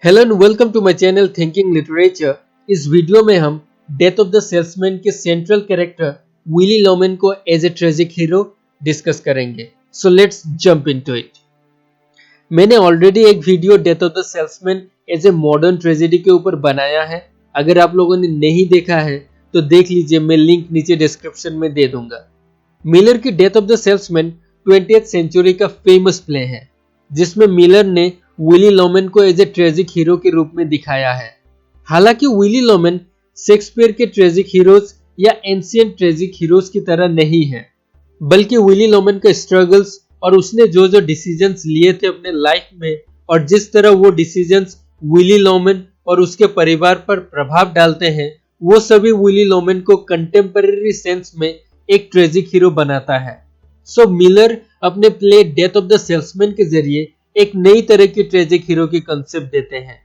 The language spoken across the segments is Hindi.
Hello and welcome to my channel thinking literature. इस वीडियो में हम डेथ ऑफ द सेल्समैन के सेंट्रल कैरेक्टर विली लोमैन को as a tragic hero discuss करेंगे। So let's jump into it. मैंने ऑलरेडी एक video death of the salesman as a modern tragedy के ऊपर बनाया है। अगर आप लोगों ने नहीं देखा है तो देख लीजिए, मैं लिंक नीचे डिस्क्रिप्शन में दे दूंगा। मिलर की death of the salesman 20th century का फेमस प्ले है जिसमें मिलर ने विली लोमैन को एज ए ट्रेजिक हीरो के रूप में दिखाया है। हालांकि विली लोमैन शेक्सपियर के ट्रेजिक हीरोज या एंशिएंट ट्रेजिक हीरोज की तरह नहीं है, बल्कि विली लोमैन का स्ट्रगल्स और उसने जो जो डिसीजंस लिए थे अपने लाइफ में और जिस तरह वो डिसीजंस विली लोमैन और उसके परिवार पर प्रभाव डालते हैं, वो सभी विली लोमैन को कंटेम्पररी सेंस में एक ट्रेजिक हीरो बनाता है। सो मिलर अपने play death of the salesman के जरिए एक नई तरह की ट्रेजिक हीरो की कंसेप्ट देते हैं।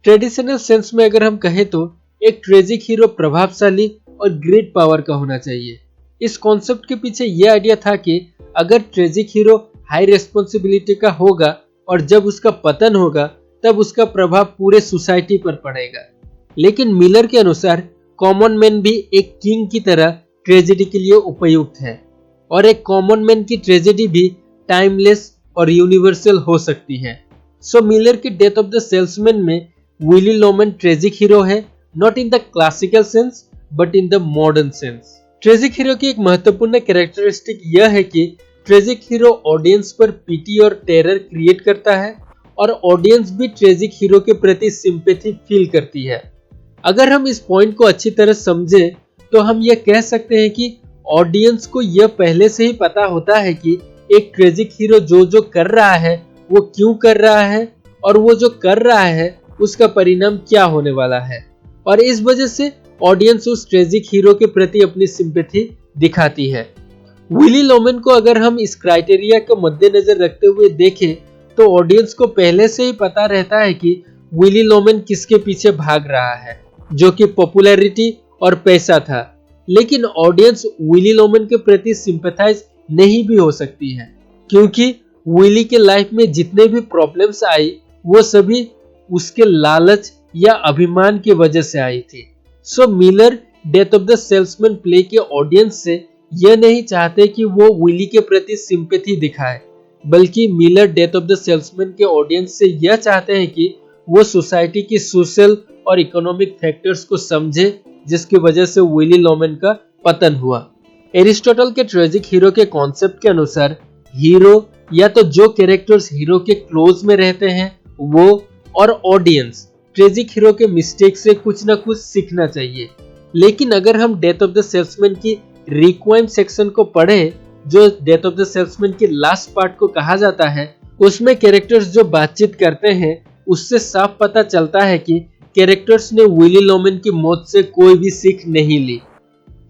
ट्रेडिशनल सेंस में अगर हम कहें तो एक ट्रेजिक हीरो प्रभावशाली और ग्रेट पावर का होना चाहिए। इस कॉन्सेप्ट के पीछे यह आइडिया था कि अगर ट्रेजिक हीरो हाई रिस्पॉन्सिबिलिटी का होगा और जब उसका पतन होगा तब उसका प्रभाव पूरे सोसाइटी पर पड़ेगा। लेकिन मिलर के अनुसार कॉमन मैन भी एक किंग की तरह ट्रेजेडी के लिए उपयुक्त है और एक कॉमन मैन की ट्रेजेडी भी टाइमलेस और यूनिवर्सल हो सकती है। सो मिलर की डेथ ऑफ द सेल्समैन में विली लोमैन ट्रेजिक हीरो है, not in the classical sense but in the modern sense. Tragic hero की एक महत्वपूर्ण कैरेक्टरिस्टिक यह है कि ट्रेजिक हीरो ऑडियंस पर पीटी और टेरर क्रिएट करता है और ऑडियंस भी ट्रेजिक हीरो के प्रति सिंपैथी फील करती है। अगर हम इस पॉइंट को अच्छी तरह समझे तो हम यह कह सकते हैं कि ऑडियंस को यह पहले से ही पता होता है कि एक ट्रेजिक हीरो जो कर रहा है वो क्यों कर रहा है और वो जो कर रहा है उसका परिणाम क्या होने वाला है, और इस वजह से ऑडियंस उस ट्रेजिक हीरो के प्रति अपनी सिंपैथी दिखाती है। विली लोमैन को अगर हम इस क्राइटेरिया को मद्देनजर रखते हुए देखें तो ऑडियंस को पहले से ही पता रहता है कि विली लोमैन किसके पीछे भाग रहा है, जो कि पॉपुलैरिटी और पैसा था। लेकिन ऑडियंस विली लोमैन के प्रति सिंपैथाइज नहीं भी हो सकती है, क्योंकि विली के लाइफ में जितने भी प्रॉब्लम्स आई वो सभी उसके लालच या अभिमान की वजह से आई थी। So Miller death of the salesman play के ऑडियंस से यह नहीं चाहते कि वो विली के प्रति सिंपैथी दिखाए, बल्कि Miller death of the salesman के ऑडियंस से यह चाहते हैं कि वो सोसाइटी की सोशल और इकोनॉमिक फैक्टर्स को समझे जिसकी वजह से विली लोमैन का पतन हुआ। एरिस्टोटल के ट्रेजिक हीरो के कॉन्सेप्ट के अनुसार हीरो या तो जो कैरेक्टर्स हीरो के क्लोज में रहते हैं वो और ऑडियंस ट्रेजिक हीरो के मिस्टेक से कुछ ना कुछ सीखना चाहिए। लेकिन अगर हम डेथ ऑफ द सेल्समैन की रिक्वाइम सेक्शन को पढ़ें, जो डेथ ऑफ द सेल्समैन के लास्ट पार्ट को कहा जाता है, उसमें कैरेक्टर्स जो बातचीत करते हैं उससे साफ पता चलता है कि कैरेक्टर्स ने विली लोमैन की मौत से कोई भी सीख नहीं ली।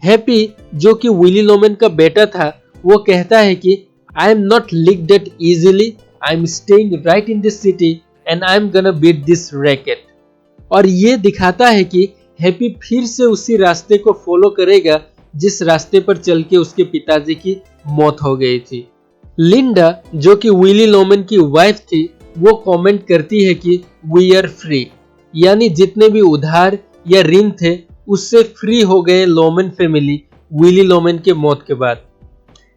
हैप्पी, जो कि विली लोमैन का बेटा था, वो कहता है कि I am not licked that easily, I am staying right in this city and I am gonna beat this racket. और ये दिखाता है कि हैप्पी फिर से उसी रास्ते को फॉलो करेगा जिस रास्ते पर चल के उसके पिताजी की मौत हो गई थी। लिंडा, जो कि विली लोमैन की वाइफ थी, वो कमेंट करती है कि वी आर फ्री, यानी जितने भी उधार या ऋण थे उससे फ्री हो गए लोमैन फैमिली विली लोमैन के मौत के बाद।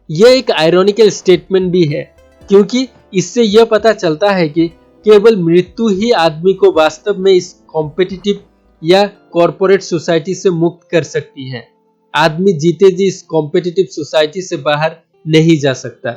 यह एक आयरॉनिकल स्टेटमेंट भी है, क्योंकि इससे यह पता चलता है कि केवल मृत्यु ही आदमी को वास्तव में इस कॉम्पिटिटिव या कॉर्पोरेट सोसाइटी से मुक्त कर सकती है। आदमी जीते जी इस कॉम्पिटिटिव सोसाइटी से बाहर नहीं जा सकता।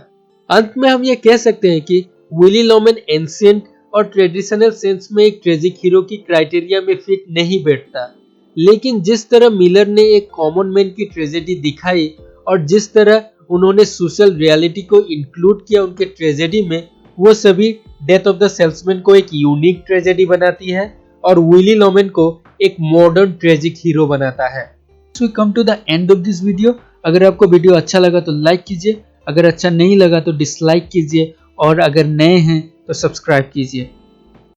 अंत में हम यह कह सकते हैं कि विली लोमैन एंशिएंट और ट्रेडिशनल सेंस में एक ट्रेजिक हीरो की क्राइटेरिया में फिट नहीं बैठता, लेकिन जिस तरह मिलर ने एक कॉमन मैन की ट्रेजेडी दिखाई और जिस तरह उन्होंने सोशल रियलिटी को इंक्लूड किया उनके ट्रेजेडी में, वो सभी डेथ ऑफ द सेल्समैन को एक यूनिक ट्रेजेडी बनाती है और विली लोमैन को एक मॉडर्न ट्रेजिक हीरो बनाता है। So we come to the end of this video. अगर आपको वीडियो अच्छा लगा तो लाइक कीजिए, अगर अच्छा नहीं लगा तो डिसलाइक कीजिए और अगर नए हैं तो सब्सक्राइब कीजिए।